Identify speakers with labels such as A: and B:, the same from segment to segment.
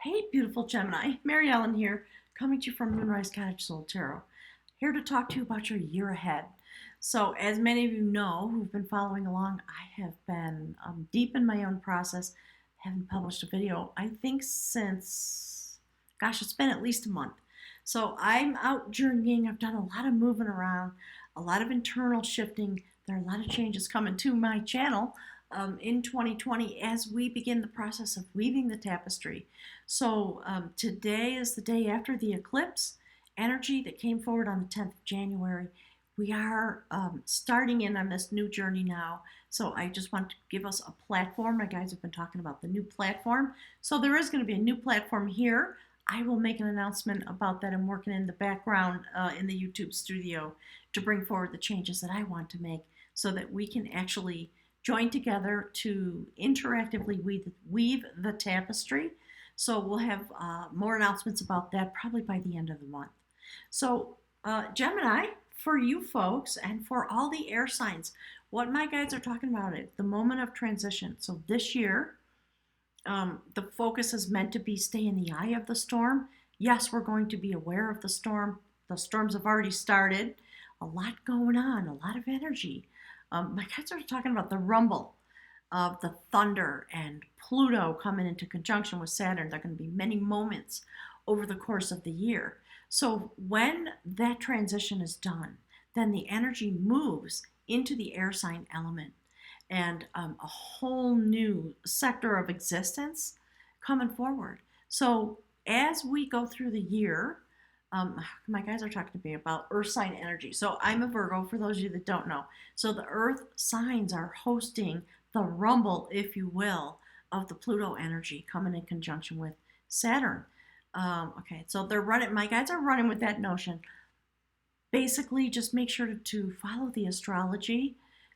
A: Hey, beautiful Gemini. Mary Ellen here, coming to you from Moonrise Cottage Soul Tarot. Here to talk to you about your year ahead. So, as many of you know who've been following along, I have been deep in my own process. Haven't published a video, I think, since, gosh, it's been at least a month. So, I'm out journeying. I've done a lot of moving around, a lot of internal shifting. There are a lot of changes coming to my channel in 2020 as we begin the process of weaving the tapestry. So today is the day after the eclipse energy that came forward on the 10th of January. We are starting in on this new journey now. So I just want to give us a platform. My guys have been talking about the new platform. So there is going to be a new platform here. I will make an announcement about that. I'm working in the background in the YouTube studio to bring forward the changes that I want to make so that we can actually join together to interactively weave the tapestry. So we'll have more announcements about that probably by the end of the month. So Gemini, for you folks and for all the air signs, what my guides are talking about is the moment of transition. So this year, the focus is meant to be stay in the eye of the storm. Yes, we're going to be aware of the storm. The storms have already started. A lot going on, a lot of energy. My guys are talking about the rumble of the thunder and Pluto coming into conjunction with Saturn. There are going to be many moments over the course of the year. So when that transition is done, then the energy moves into the air sign element and a whole new sector of existence coming forward. So as we go through the year, my guys are talking to me about earth sign energy. So I'm a Virgo, for those of you that don't know. So the earth signs are hosting the rumble, if you will, of the Pluto energy coming in conjunction with Saturn. Okay, so they're running, my guys are running with that notion. Basically, just make sure to follow the astrology.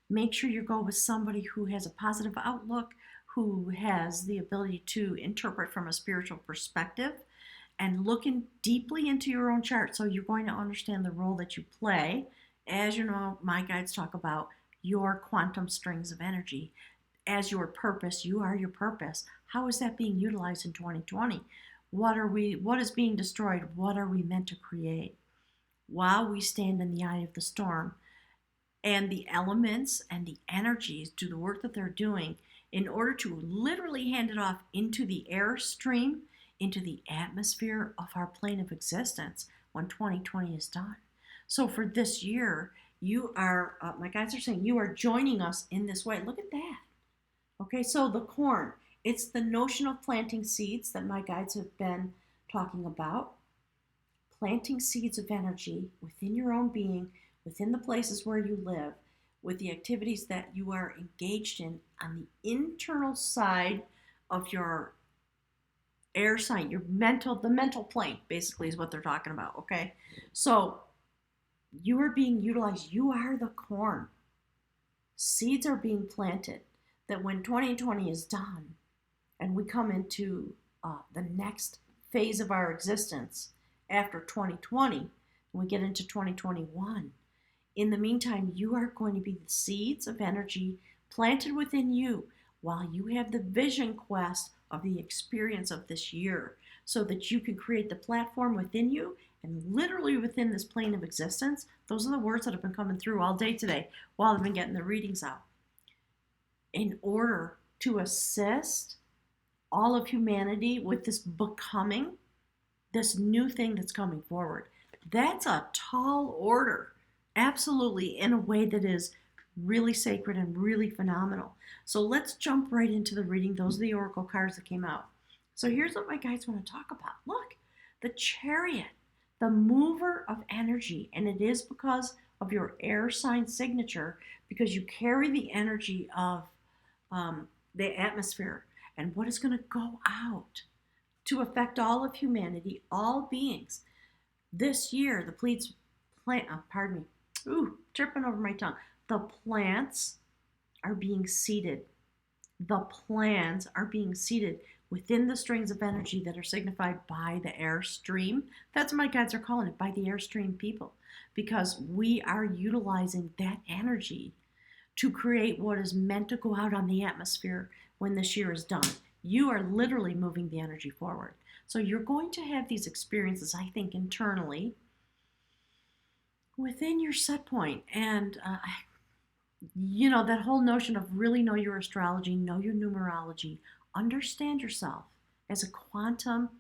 A: Make sure you go with somebody who has a positive outlook, who has the ability to interpret from a spiritual perspective, and looking deeply into your own chart. So you're going to understand the role that you play. As you know, my guides talk about your quantum strings of energy as your purpose. You are your purpose. How is that being utilized in 2020? What is being destroyed? What are we meant to create? While we stand in the eye of the storm, and the elements and the energies do the work that they're doing in order to literally hand it off into the airstream, into the atmosphere of our plane of existence when 2020 is done. So for this year, you are, my guides are saying, you are joining us in this way. Look at that. Okay, so the corn, it's the notion of planting seeds that my guides have been talking about. Planting seeds of energy within your own being, within the places where you live, with the activities that you are engaged in on the internal side of your air sign, the mental plane, basically is what they're talking about, okay? So you are being utilized. You are the corn. Seeds are being planted that when 2020 is done and we come into the next phase of our existence after 2020, and we get into 2021, in the meantime, you are going to be the seeds of energy planted within you while you have the vision quest of the experience of this year so that you can create the platform within you and literally within this plane of existence. Those are the words that have been coming through all day today while I've been getting the readings out. In order to assist all of humanity with this becoming, this new thing that's coming forward. That's a tall order, absolutely, in a way that is really sacred and really phenomenal. So let's jump right into the reading. Those are the oracle cards that came out. So here's what my guides want to talk about. Look, the Chariot, the mover of energy, and it is because of your air sign signature, because you carry the energy of the atmosphere and what is going to go out to affect all of humanity, all beings. This year, the tripping over my tongue. The plants are being seeded. The plans are being seeded within the strings of energy that are signified by the airstream. That's what my guides are calling it, by the airstream people, because we are utilizing that energy to create what is meant to go out on the atmosphere when this year is done. You are literally moving the energy forward. So you're going to have these experiences, I think, internally within your set point. And, that whole notion of really know your astrology, know your numerology, understand yourself as a quantum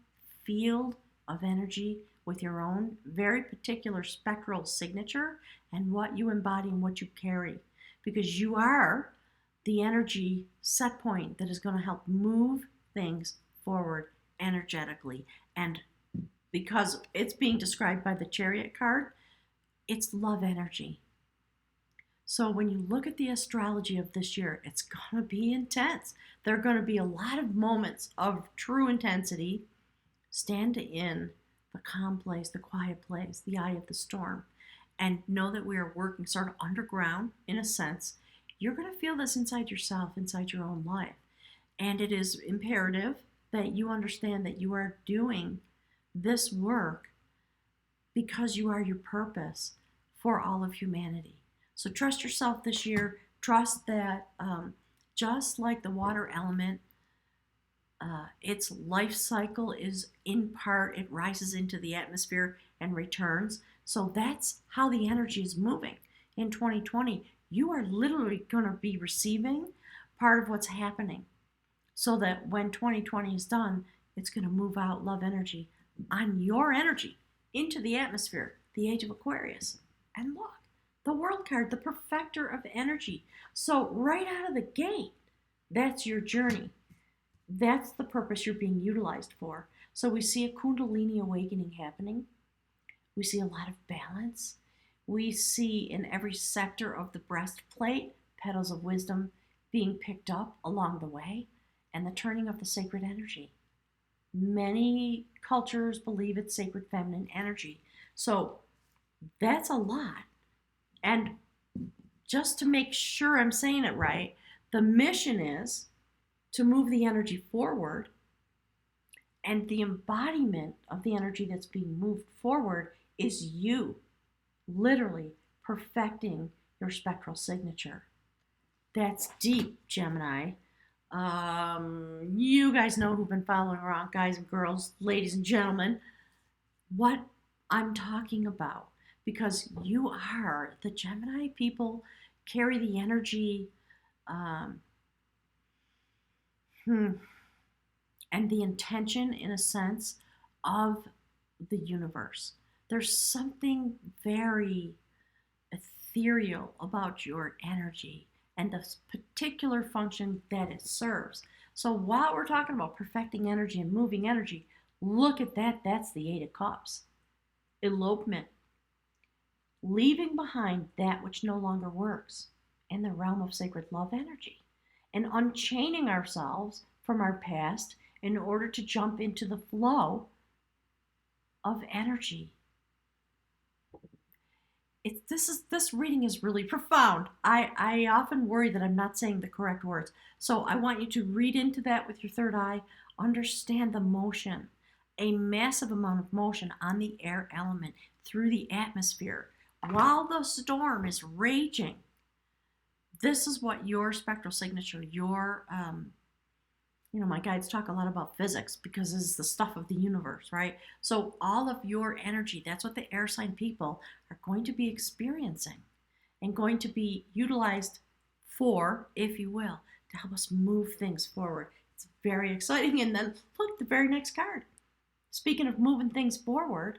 A: field of energy with your own very particular spectral signature and what you embody and what you carry. Because you are the energy set point that is going to help move things forward energetically. And because it's being described by the Chariot card, it's love energy. So when you look at the astrology of this year, it's going to be intense. There are going to be a lot of moments of true intensity. Stand in the calm place, the quiet place, the eye of the storm, and know that we are working sort of underground in a sense. You're going to feel this inside yourself, inside your own life. And it is imperative that you understand that you are doing this work because you are your purpose for all of humanity. So trust yourself this year. Trust that just like the water element, its life cycle is in part, it rises into the atmosphere and returns. So that's how the energy is moving. In 2020, you are literally going to be receiving part of what's happening. So that when 2020 is done, it's going to move out love energy on your energy into the atmosphere, the age of Aquarius. And look, the world card, the perfecter of energy. So right out of the gate, that's your journey. That's the purpose you're being utilized for. So we see a Kundalini awakening happening. We see a lot of balance. We see in every sector of the breastplate, petals of wisdom being picked up along the way, and the turning of the sacred energy. Many cultures believe it's sacred feminine energy. So that's a lot. And just to make sure I'm saying it right, the mission is to move the energy forward, and the embodiment of the energy that's being moved forward is you, literally perfecting your spectral signature. That's deep, Gemini. You guys know who've been following around, guys and girls, ladies and gentlemen, what I'm talking about. Because you are, the Gemini people carry the energy and the intention, in a sense, of the universe. There's something very ethereal about your energy and the particular function that it serves. So while we're talking about perfecting energy and moving energy, look at that. That's the Eight of Cups. Elopement. Leaving behind that which no longer works in the realm of sacred love energy, and unchaining ourselves from our past in order to jump into the flow of energy. This reading is really profound. I often worry that I'm not saying the correct words. So I want you to read into that with your third eye, understand the motion, a massive amount of motion on the air element through the atmosphere while the storm is raging. This is what your spectral signature, your, my guides talk a lot about physics because this is the stuff of the universe, right? So all of your energy, that's what the air sign people are going to be experiencing and going to be utilized for, if you will, to help us move things forward. It's very exciting. And then look, the very next card. Speaking of moving things forward,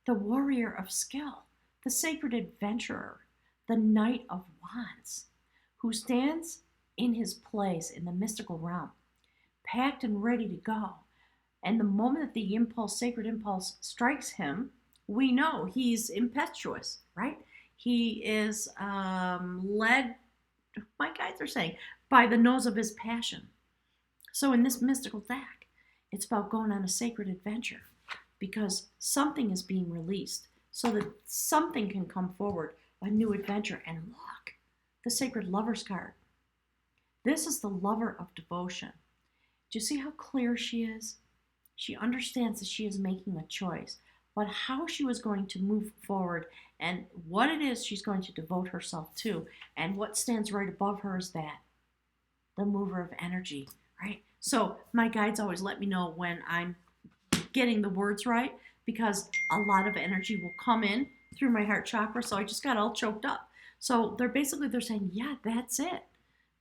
A: the warrior of skill, the sacred adventurer, the Knight of Wands, who stands in his place in the mystical realm, packed and ready to go. And the moment that the sacred impulse strikes him, we know he's impetuous, right? He is led, my guides are saying, by the nose of his passion. So in this mystical deck, it's about going on a sacred adventure because something is being released so that something can come forward, a new adventure. And look, the sacred lover's card. This is the lover of devotion. Do you see how clear she is? She understands that she is making a choice, but how she was going to move forward and what it is she's going to devote herself to. And what stands right above her is that, the mover of energy, right? So my guides always let me know when I'm getting the words right because a lot of energy will come in through my heart chakra. So I just got all choked up. So they're saying, yeah, that's it.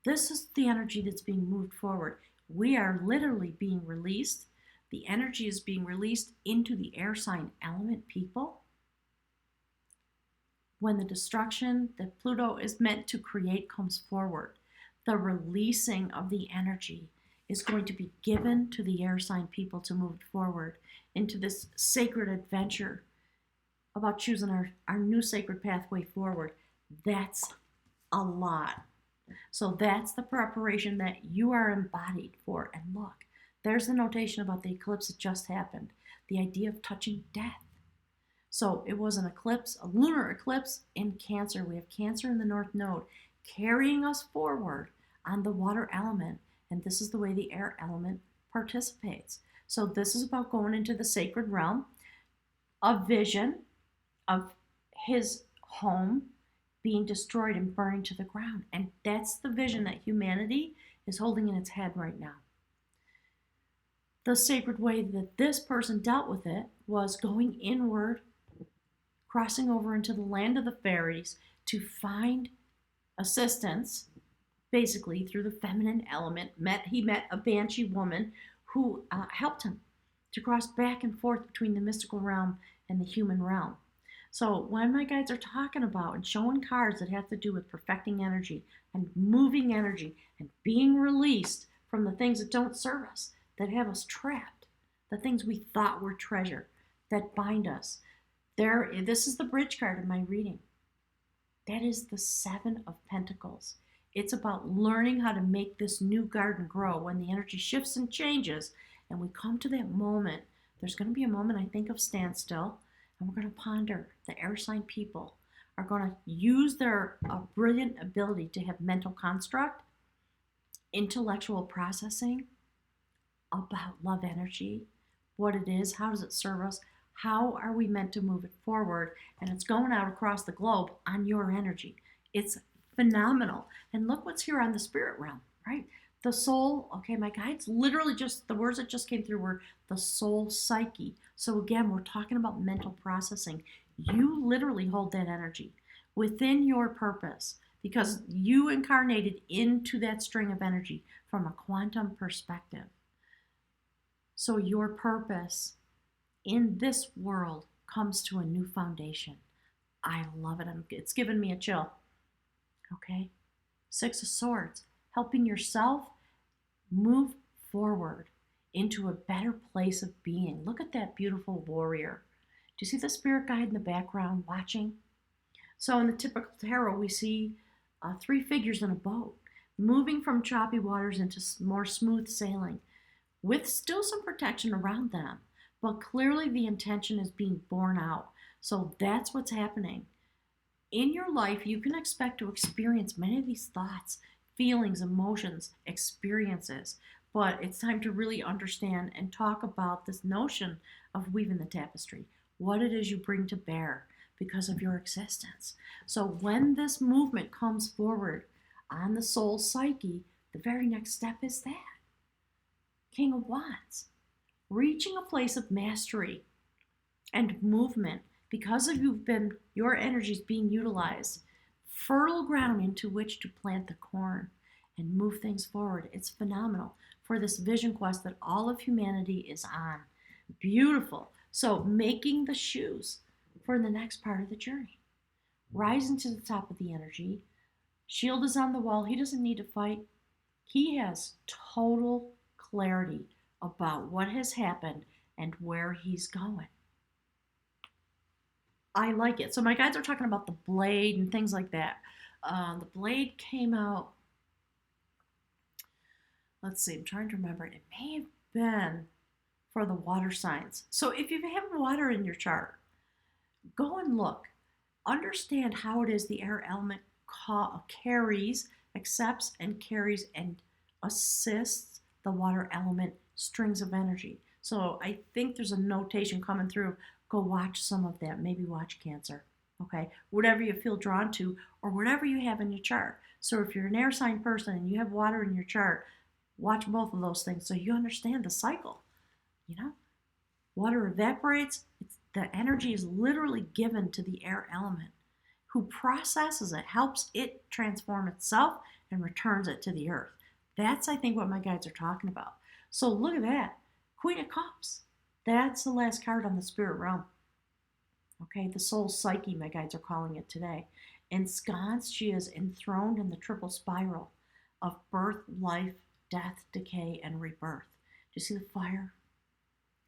A: This is the energy that's being moved forward. We are literally being released. The energy is being released into the air sign element people. When the destruction that Pluto is meant to create comes forward, the releasing of the energy is going to be given to the air sign people to move forward into this sacred adventure about choosing our new sacred pathway forward. That's a lot. So that's the preparation that you are embodied for. And look, there's the notation about the eclipse that just happened. The idea of touching death. So it was an eclipse, a lunar eclipse in Cancer. We have Cancer in the North Node carrying us forward on the water element. And this is the way the air element participates. So this is about going into the sacred realm, a vision of his home being destroyed and burning to the ground. And that's the vision that humanity is holding in its head right now. The sacred way that this person dealt with it was going inward, crossing over into the land of the fairies to find assistance, basically through the feminine element. He met a banshee woman who helped him to cross back and forth between the mystical realm and the human realm. So when my guides are talking about and showing cards that have to do with perfecting energy and moving energy and being released from the things that don't serve us, that have us trapped, the things we thought were treasure, that bind us. This is the bridge card in my reading. That is the Seven of Pentacles. It's about learning how to make this new garden grow when the energy shifts and changes and we come to that moment. There's going to be a moment, I think, of standstill, and we're going to ponder. The air sign people are going to use their brilliant ability to have mental construct, intellectual processing about love energy, what it is, how does it serve us, how are we meant to move it forward, and it's going out across the globe on your energy. It's phenomenal. And look what's here on the spirit realm, right? The soul, okay, my guides literally just, the words that just came through were the soul psyche. So again, we're talking about mental processing. You literally hold that energy within your purpose because you incarnated into that string of energy from a quantum perspective. So your purpose in this world comes to a new foundation. I love it. It's given me a chill. Okay? Six of Swords, helping yourself move forward into a better place of being. Look at that beautiful warrior. Do you see the spirit guide in the background watching? So in the typical tarot, we see three figures in a boat, moving from choppy waters into more smooth sailing, with still some protection around them. But clearly the intention is being borne out. So that's what's happening. In your life, you can expect to experience many of these thoughts, feelings, emotions, experiences. But it's time to really understand and talk about this notion of weaving the tapestry, what it is you bring to bear because of your existence. So when this movement comes forward on the soul psyche, the very next step is that. King of Wands, reaching a place of mastery and movement because of your energies being utilized, fertile ground into which to plant the corn and move things forward. It's phenomenal for this vision quest that all of humanity is on. Beautiful. So making the shoes for the next part of the journey. Rising to the top of the energy. Shield is on the wall. He doesn't need to fight. He has total clarity about what has happened and where he's going. I like it. So my guides are talking about the blade and things like that. The blade came out, let's see, I'm trying to remember it. It may have been for the water signs. So if you have water in your chart, go and look. Understand how it is the air element carries, accepts, and carries and assists the water element strings of energy. So I think there's a notation coming through. Go watch some of that. Maybe watch Cancer. Okay? Whatever you feel drawn to or whatever you have in your chart. So if you're an air sign person and you have water in your chart, Watch both of those things so you understand the cycle. You know, water evaporates, the energy is literally given to the air element who processes it, helps it transform itself, and returns it to the earth. That's, I think, what my guides are talking about. So look at that. Queen of Cups. That's the last card on the spirit realm. Okay, the soul psyche, my guides are calling it today. Ensconced, she is enthroned in the triple spiral of birth, life, death, decay, and rebirth. Do you see the fire?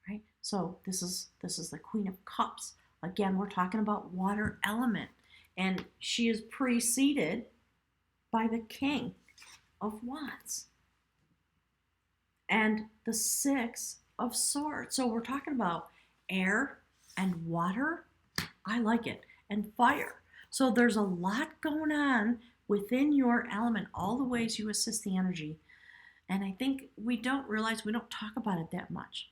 A: Right? So this is the Queen of Cups. Again, we're talking about water element. And she is preceded by the King of Wands and the Six of Swords. So we're talking about air and water. I like it. And fire. So there's a lot going on within your element, all the ways you assist the energy. And I think we don't realize, we don't talk about it that much.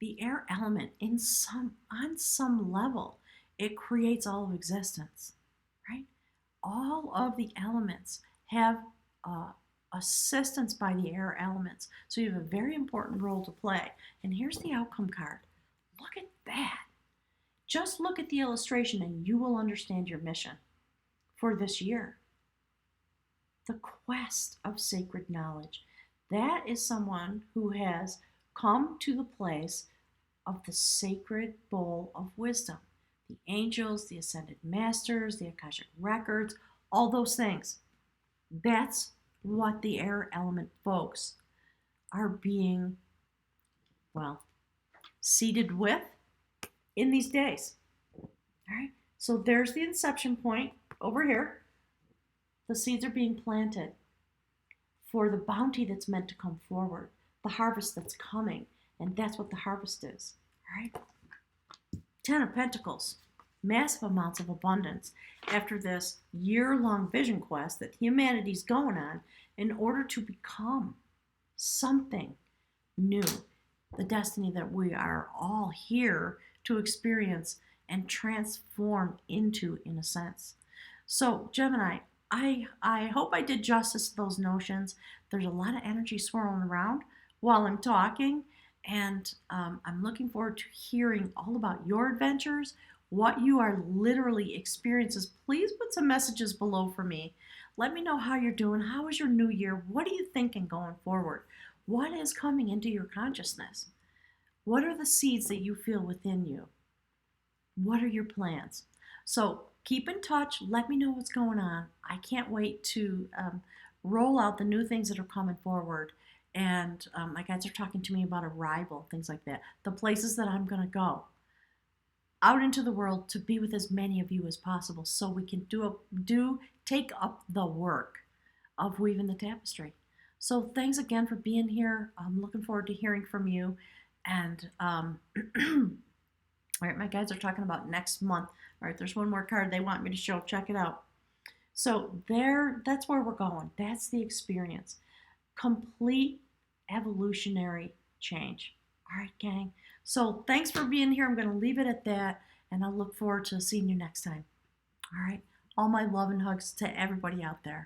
A: The air element, on some level, it creates all of existence, right? All of the elements have assistance by the air elements. So you have a very important role to play. And here's the outcome card. Look at that. Just look at the illustration and you will understand your mission for this year. The quest of sacred knowledge. That is someone who has come to the place of the sacred bowl of wisdom. The angels, the ascended masters, the Akashic records, all those things. That's what the air element folks are being, well, seated with in these days. All right, so there's the inception point over here. The seeds are being planted for the bounty that's meant to come forward, the harvest that's coming, and that's what the harvest is. All right, 10 of Pentacles, massive amounts of abundance after this year-long vision quest that humanity's going on in order to become something new, the destiny that we are all here to experience and transform into, in a sense. So Gemini, I hope I did justice to those notions. There's a lot of energy swirling around while I'm talking, and I'm looking forward to hearing all about your adventures, what you are literally experiencing. Please put some messages below for me. Let me know how you're doing. How is your new year? What are you thinking going forward? What is coming into your consciousness? What are the seeds that you feel within you? What are your plans? So keep in touch. Let me know what's going on. I can't wait to roll out the new things that are coming forward. And my guides are talking to me about arrival, things like that. The places that I'm going to go out into the world to be with as many of you as possible, so we can take up the work of weaving the tapestry. So thanks again for being here. I'm looking forward to hearing from you. And all right, my guides are talking about next month. All right, there's one more card they want me to show. Check it out. So that's where we're going. That's the experience. Complete evolutionary change. All right, gang. So thanks for being here. I'm going to leave it at that, and I'll look forward to seeing you next time. All right. All my love and hugs to everybody out there.